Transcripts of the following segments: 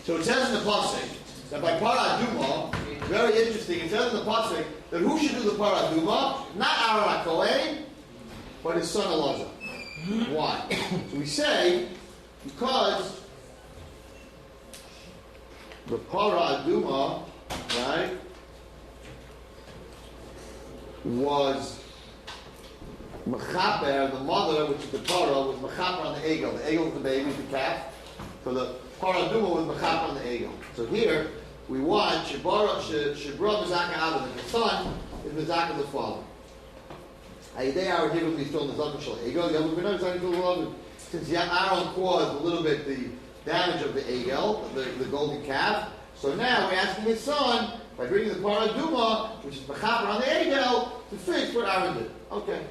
So it says in the pasuk that by paraduma, very interesting. It says in the pasuk that who should do the paraduma? Not Aaron HaKohen, but his son Elazar. Why? So we say because the paraduma, right, was mechaper, the mother, which is the para, was mechaper on the egel. The egel is the baby, the calf. So the paraduma was mechaper on the egel. So here we want shebra mezaka Adam, the son is mezaka the father. They are typically still in the zakah shel egel. Since Aaron caused a little bit the damage of the egel, the golden calf, so now we're asking his son by bringing the paraduma, which is mechaper on the egel, to fix what Aaron did. Okay.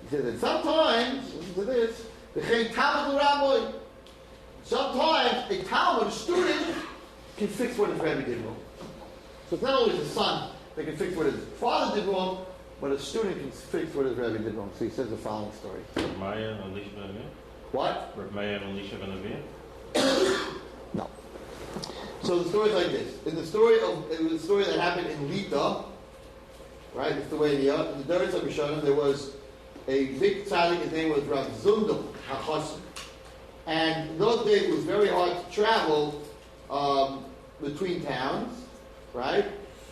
He says that sometimes, listen to this, sometimes a Talmud, a student, can fix what his Rebbe did wrong. So it's not only the son that can fix what his father did wrong, but a student can fix what his Rebbe did wrong. So he says the following story. Maya and Elisha ben Avia? What? Maya and Elisha ben Avia? No. So the story is like this. It was a story that happened in Lita, right? It's the way in the Doris of Rishonim, there was a big tzaddik, his name was Rav Zundel HaChassid. And in those days it was very hard to travel between towns, right?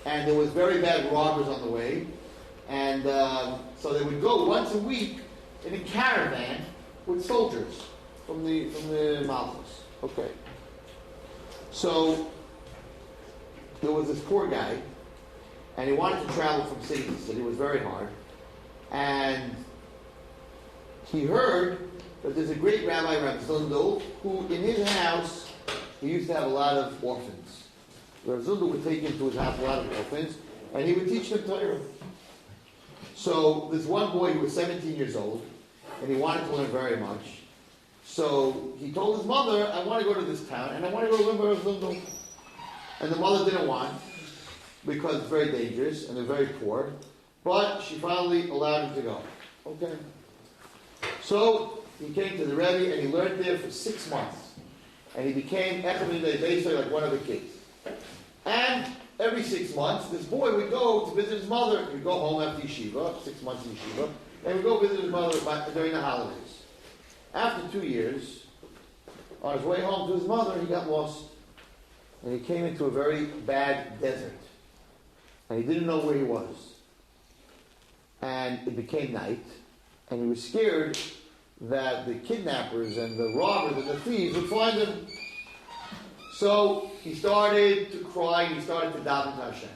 And there was very bad robbers on the way. And so they would go once a week in a caravan with soldiers from the Malchus. Okay. So there was this poor guy, and he wanted to travel from city to city. It was very hard. And he heard that there's a great rabbi, Rav Zundel, who in his house, he used to have a lot of orphans. Rav Zundel would take him to his house, a lot of orphans, and he would teach them Torah. So this one boy who was 17 years old, and he wanted to learn very much. So he told his mother, I want to go to this town, and I want to go to learn by Rav Zundel. And the mother didn't want, because it's very dangerous, and they're very poor. But she finally allowed him to go. Okay. So he came to the Rebbe, and he learned there for 6 months. And he became basically like one of the kids. And every 6 months, this boy would go to visit his mother. He'd go home after yeshiva, 6 months in yeshiva, and he'd go visit his mother during the holidays. After 2 years, on his way home to his mother, he got lost. And he came into a very bad desert. And he didn't know where he was. And it became night. And he was scared that the kidnappers and the robbers and the thieves would find him. So he started to cry, and he started to daven to Hashem.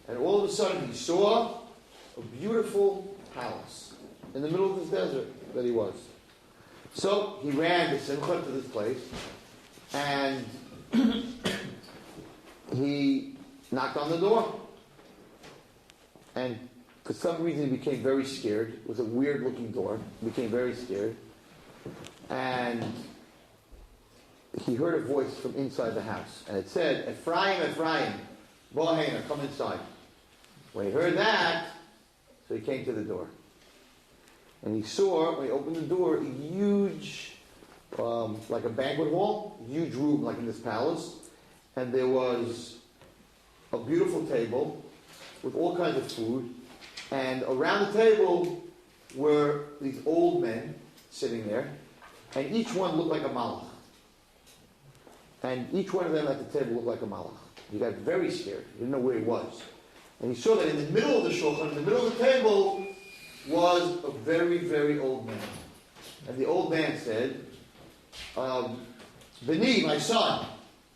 And all of a sudden he saw a beautiful palace in the middle of this desert that he was. So he ran to Simcha, to this place, and he knocked on the door. And for some reason he became very scared. It was a weird looking door. He became very scared. And he heard a voice from inside the house. And it said, Ephraim, Ephraim, Bohena, come inside. When he heard that, so he came to the door. And he saw, when he opened the door, a huge, like a banquet hall, a huge room like in this palace. And there was a beautiful table with all kinds of food. And around the table were these old men sitting there. And each one looked like a malach. And each one of them at the table looked like a malach. He got very scared. He didn't know where he was. And he saw that in the middle of the shulchan, in the middle of the table, was a very, very old man. And the old man said, B'ni, my son,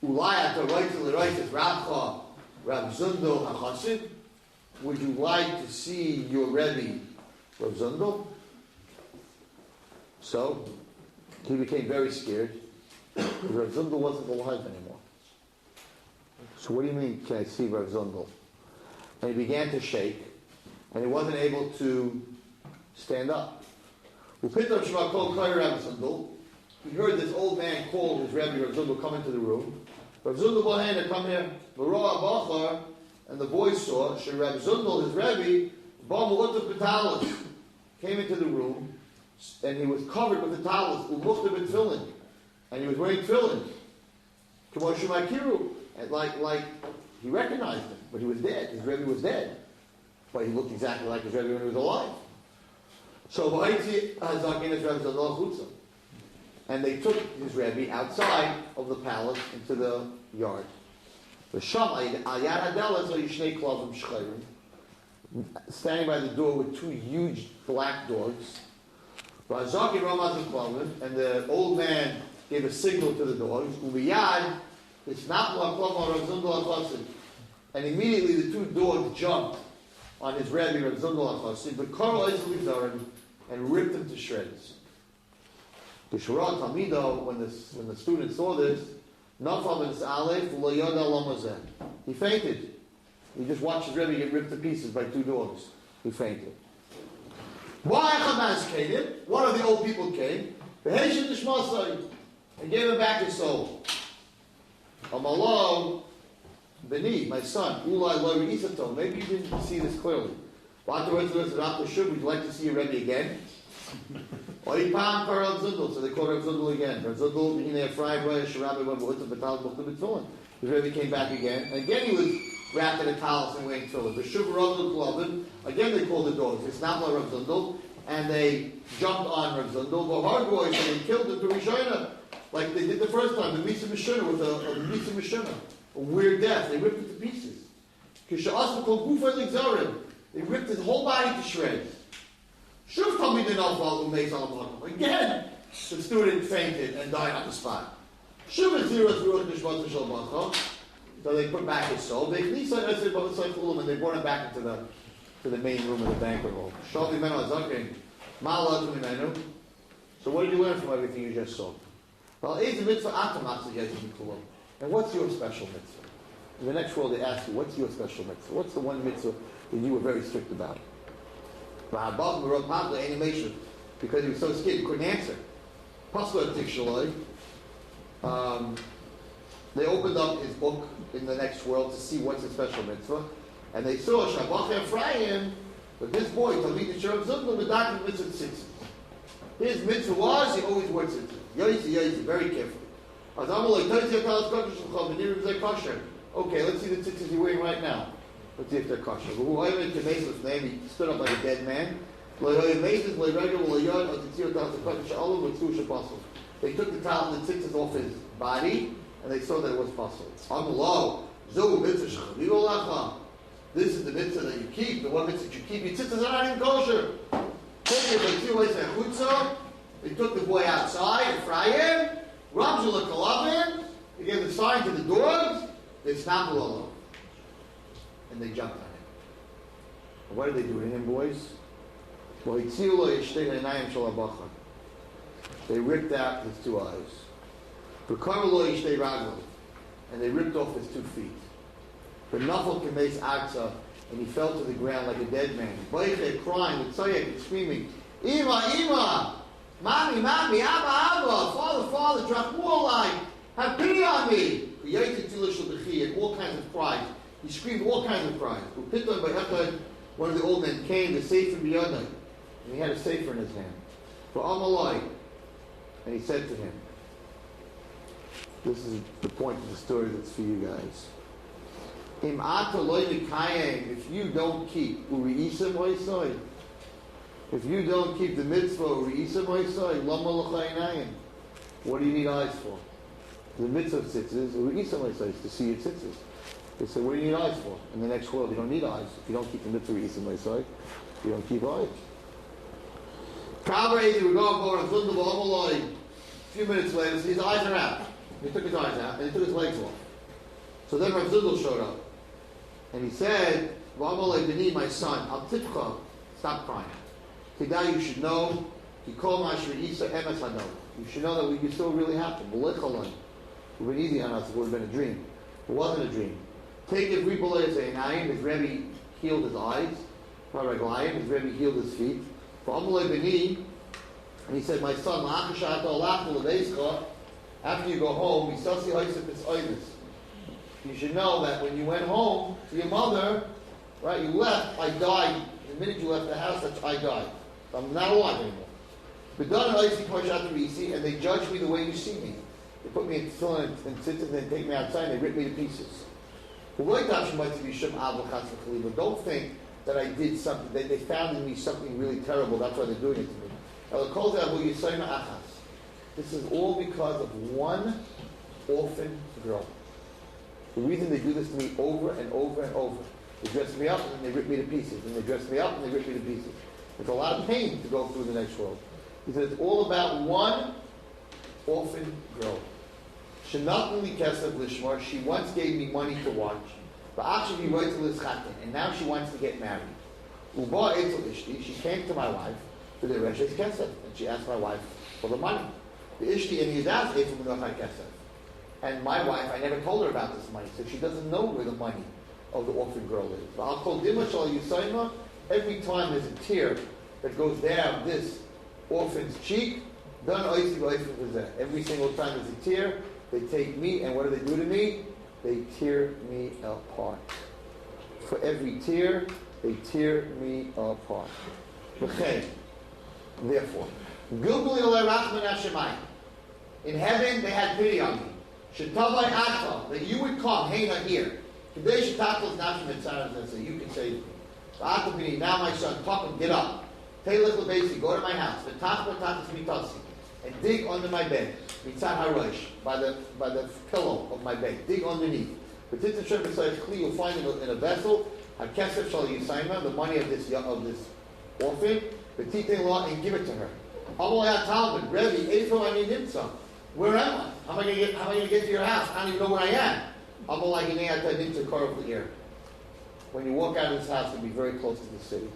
Ulai ata Rabcha, Rav Zundel HaChassid, would you like to see your Rebbe, Rav Zundel? So, he became very scared. Rav Zundel wasn't alive anymore. So what do you mean, can I see Rav Zundel? And he began to shake, and he wasn't able to stand up. He heard this old man called his Rebbe Rav Zundel come into the room. Rav Zundel, Bohena, come here. And the boy saw, Rav Zundel, his Rebbe, came into the room, and he was covered with the talis, and he was wearing tefillin. K'moshu Makiru. And like he recognized him, but he was dead. His Rebbe was dead. But he looked exactly like his Rebbe when he was alive. So V'haitzi Hazakin his Rebbe Zadal Chutza. And they took his Rebbe outside of the palace into the yard. Standing by the door with two huge black dogs. And the old man gave a signal to the dogs. And immediately the two dogs jumped on his Rebbe Rav Zundel HaChassid, and ripped him to shreds. When the student saw this, he fainted. He just watched his Rebbe get ripped to pieces by two dogs. He fainted. One of the old people came and gave him back his soul. Amalo, Beni, my son, maybe you didn't see this clearly. Would you like to see your Rebbe again? So they called Rav Zundel again. Rav Zundel, his Rebbe came back again, and again he was wrapped in a talus and wearing tefillin. Again they called the dogs. It's not like Rav Zundel, and they jumped on Rav Zundel, the hard boys, and they killed him to Rishona, like they did the first time, the Misa Mishuna with a Misa Mishuna. A weird death. They ripped it to pieces. They ripped his whole body to shreds. Again, the student fainted and died on the spot. So they put back his soul. And they brought him back into the main room of the banquet hall. So what did you learn from everything you just saw? And what's your special mitzvah? In the next world they ask you, what's your special mitzvah? What's the one mitzvah that you were very strict about? Because he was so scared he couldn't answer. They opened up his book in the next world to see what's his special mitzvah. And they saw Shabbat Ephraim, but this boy, Talmid Yisrael Zundel, the doctor mitzvah tzitzis. His mitzvah was, he always wore tzitzis. Yoyzi, very carefully. Okay, let's see the tzitzis you're wearing right now. Let's see if they're kosher. He stood up like a dead man. They took the tzitzis off his body, and they saw that it was possible. This is the mitzvah that you keep. The one mitzvah that you keep. Your tzitzis are not even kosher. They took the boy outside, Ephraim. Ramzul Kalavin, they gave the sign to the dogs, they snapped along. And they jumped on him. And what did they do to him, boys? They ripped out his two eyes. And they ripped off his 2 feet. And he fell to the ground like a dead man. Crying with tzayek, screaming, Ima! Mommy, Abba, Father, Drachmu'alai, have pity on me. He had all kinds of cries. He screamed all kinds of cries. One of the old men came, the sefer biyadai, and he had a sefer in his hand. For Amalai, and he said to him, this is the point of the story that's for you guys. If you don't keep if you don't keep the mitzvah, what do you need eyes for? The mitzvah of tzitzis, is to see your tzitzis. They say, what do you need eyes for? In the next world, you don't need eyes. If you don't keep the mitzvah, you don't keep eyes. A few minutes later, his eyes are out. He took his eyes out, and he took his legs off. So then Rav Zundel showed up. And he said, my son, stop crying. Today you should know, you should know that we still really happened. It would have been easy on us, it would have been a dream. It wasn't a dream. Take it, his Rebbe healed his eyes. His Rebbe healed his feet. And he said, my son, after you go home, you should know that when you went home to your mother, right, you left, I died. The minute you left the house, I died. I'm not alive anymore. And they judge me the way you see me. They put me in tefillin and sit and then take me outside and they rip me to pieces. But don't think that I did something, they found in me something really terrible, that's why they're doing it to me. This is all because of one orphan girl. The reason they do this to me over and over and over. They dress me up and then they rip me to pieces. And they dress me up and they rip me to pieces. It's a lot of pain to go through the next world. He says it's all about one orphan girl. She once gave me money to watch. And now she wants to get married. She came to my wife with the Reshes Kesef. And she asked my wife for the money. And my wife, I never told her about this money, so she doesn't know where the money of the orphan girl is. But I'll call Dimashal, every time there's a tear that goes down this orphan's cheek, every single time there's a tear, they take me, and what do they do to me? They tear me apart. For every tear, they tear me apart. Therefore, in heaven, they had pity on me. That you would come, hey, not here. Today, Shetakel is not from Mitzvah, so you can say to me, now my son, talk and get up. Go to my house, and dig under my bed, by the pillow of my bed. Dig underneath. But you'll find in a vessel, the money of this orphan, and give it to her. Where am I? How am I going to get to your house? I don't even know where I am. When you walk out of this house, you'll be very close to the city.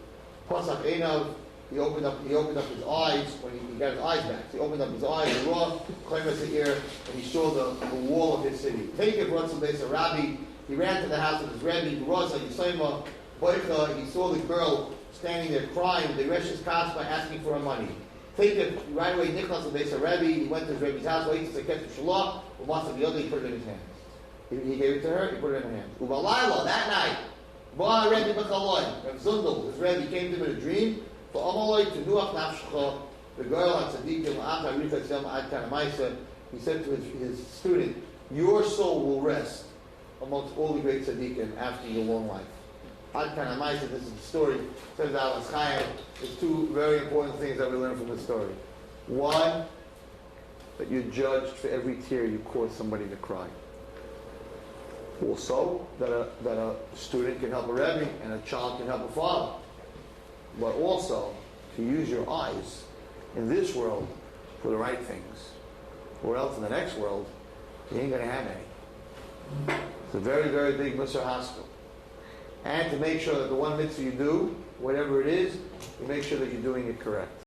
He opened up his eyes when he got his eyes back. So he opened up his eyes, and raw, claimed the ear, and he saw the wall of his city. Take it, Rabbi. He ran to the house of his Rebbe. He saw the girl standing there crying. The Resh's Kaspa asking for her money. Take it right away. Nicholas Rebbe. He went to his Rebbe's house. He put it in his hands. He gave it to her. He put it in her hands. That night, Reb Zundel, his Rebbe, came to him in a dream. The girl had he said to his student, your soul will rest amongst all the great tzaddikim after your long life. This is the story. Says there's two very important things that we learn from this story. One, that you're judged for every tear you cause somebody to cry. Also, that a student can help a Rebbe and a child can help a father. But also, to use your eyes in this world for the right things. Or else in the next world, you ain't going to have any. It's a very, very big Musar hospital. And to make sure that the one mitzvah you do, whatever it is, you make sure that you're doing it correct.